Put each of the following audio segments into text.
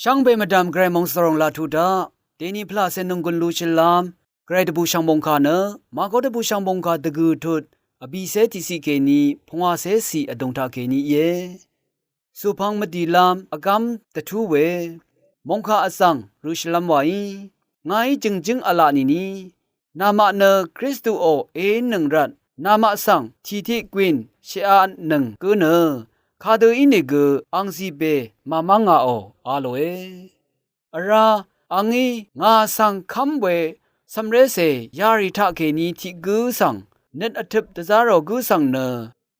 ช่างเบมาดามไกรมองสรองลาทูดาเดนีพลาเซนงกุลลูชิลามไกรตบูช่างบงคาเนมาโกตบูช่างบงคาตะกูทุดอบีเซติสิเกนีพงอาเซสีอดงทาเกนีเยสุพังมดีลามอากามตะทูเวมงคาอสังรูชลัมวาอีงายจึงอลานีนีนามะเนคริสตูโอเอนึงรัดนามะสังทีทิกวินเชอานึงกูเนคาเดอินเนกอังซีเบมามังอาโออาโลเอအရာအငီငါဆန်ခမ်ဝဲစမ်ရဲစေယာရီထကေနီတီဂူဆန်နက်အထပ်တဇာရောဂူဆန်န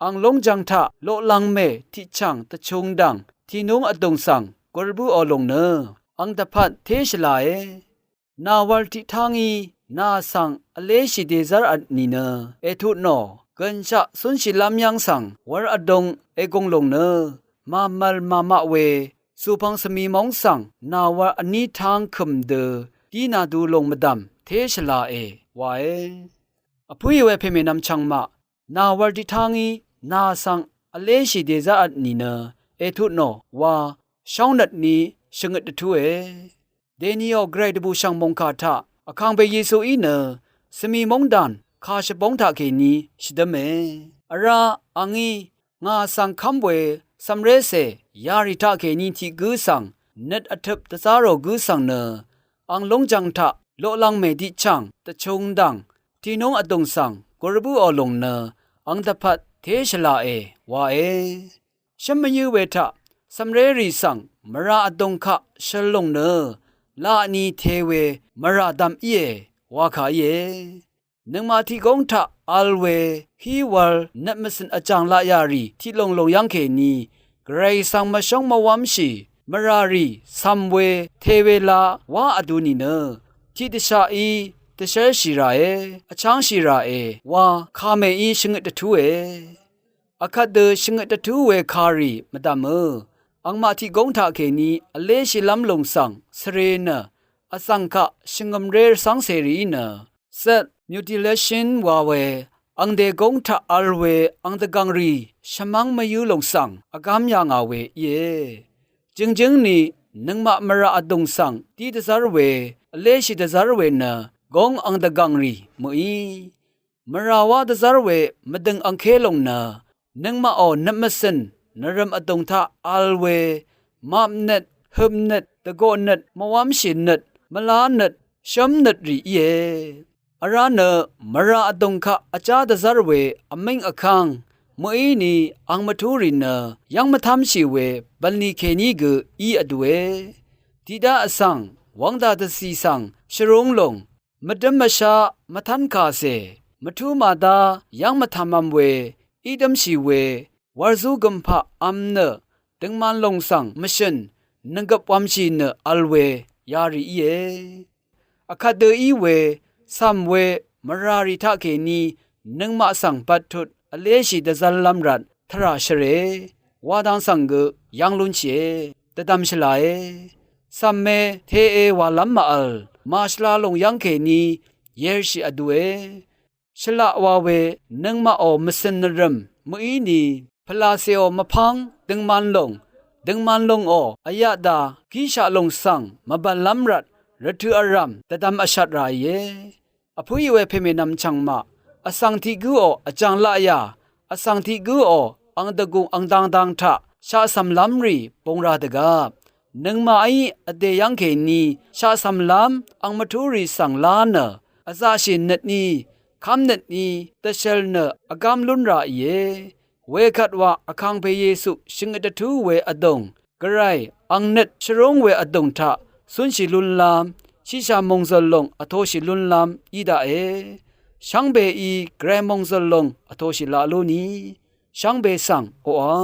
အန်လုံဂျန်ထလောလန်မဲတီချန်တချုံဒန်တီနုံအတုံဆန်ကောရဘူးအလုံနအန်တဖတ်သေးရှလာယေနာဝလ်တီထောင်းီနာဆန်အလေးရှိဒေဇာအနီနအေထုနောကန်ချဆွန်ရှိလမ်ယန်းဆန်ဝရအဒုံအေကုံလုံနမာမလ်မာမဝေสุพังสมีมองสังนาวาอันนี้ทางคมเดดีนาดูลงมาดำเทชลาเอวาเออพุยเวเพเมนำชังมานาวาดิทางอีนาสังอเลชิเดซาอันนีนาเอทุโนวาช่องนัดนี้ชงดทุเอเดนิโอเกรดบูช่างมงคาทาอคังเบเยซูอีเนสมีมองดันคาชบงทาเกนีชิดเมอราอังอีงาสังคัมเวสำเร็จเสยาริทาเกนีที่กูสังเน็ตอัฐบตะซาโรกูสังเนอังลงจังทะโลลังเมดิจังตะชงดังที่น้องอดงสังกรบูอลงเนอังตะพัดเทชลาเอวาเอฉันมายูเวทะสำเร็จรีสังมราอดงคะชลงเนลานีเทเวมราดำเยวาขาเยนึงมาที่กงทะอัลเวฮีวอลนับมสินอาจารย์ลายารีที่ลงยังเขนีไกรสังมาชงมาวามชีมรารีซัมเวเทเวลาวาอดูนีเนที่ตชาอีตเชชิราเออชังชิราเอวาคาเมอีชงตะทูเออคัดเดชงตะทูเวคารีมะตามอังมาที่กงทะเขนีอเลชิลัมลงสังสเรนอสังคะชงมเรสังเสรีเนเซตmutilation วาเวอังเดกงทะอัลเวอังเดกังรีชมังมายุลงสังอากามยางาเวเยจึงนี่นึงมะมระอดงสังตีตะซาร์เวเลชิตะซาร์เวนะกงอังเดกังรีมุอีมราวาตะซาร์เวมะดึงอังเคลงนะนึงมะออนับมะสินนรมอดงทะอัลเวมับเน็ตฮึมเน็ตตะโกเน็ตมะวามชินเน็ตมะลาเน็ตชัมเน็ตรีเยอาราเนมราอดงคะอาจาดซาร์เวอมิงอคังมอีนีอังมาทูรินยังมาทำชีเวบัลนีเคนีกอีอดเวทิดาอสังวังดาตสีสังชรงลงมดมชามาทันคาเซมาทูมาดายังมาทำมัมเวอีดมชีเววารูกัมพะอัมเนดึงมันลงสังมชันนังกับวามชีเนอัลเวยารีเยอคาเดอีเวซัมเวมราริทะเกนีนึงมาสังปัตถุอเลชิดะซัลลัมรัดทราชเรวาดังสังกยังลุนเชตะดัมชลาเอซัมเมเทเอวาลัมมาอัลมาชลาลงยังเกนีเยชิอดูเอชลาวาเวนึงมาออมสินนรัมมุอีนีพลาเซโอมะพังดึงมันลงออายะดากิชะลงสังมะบัลลัมรัดรัตุอารัมตะดัมอชัดรายเยอพุยเวเพเมนำชังมาอสังทิกูออาจางละยาอสังทิกูออังตะกุงอังดังทะชาสัมลัมรีปงราตะกานึงมาไออเดยังเขนีชาสัมลัมอังมทุรีสังลานะอาซาชินเนตนีคำเนตนีตะเชลเนอากามลุนราเยเวคัดว่าอคังเปเยซุชิงอตะทูเวอดงกระไรอังเนตชรงเวอดงทะสุนชิลุนลามชิชามงซลงอโทชิลุนลามอีดาเอช่างเบอีแกรมงซลงอโทชิลาลูนีช่างเบสังโออา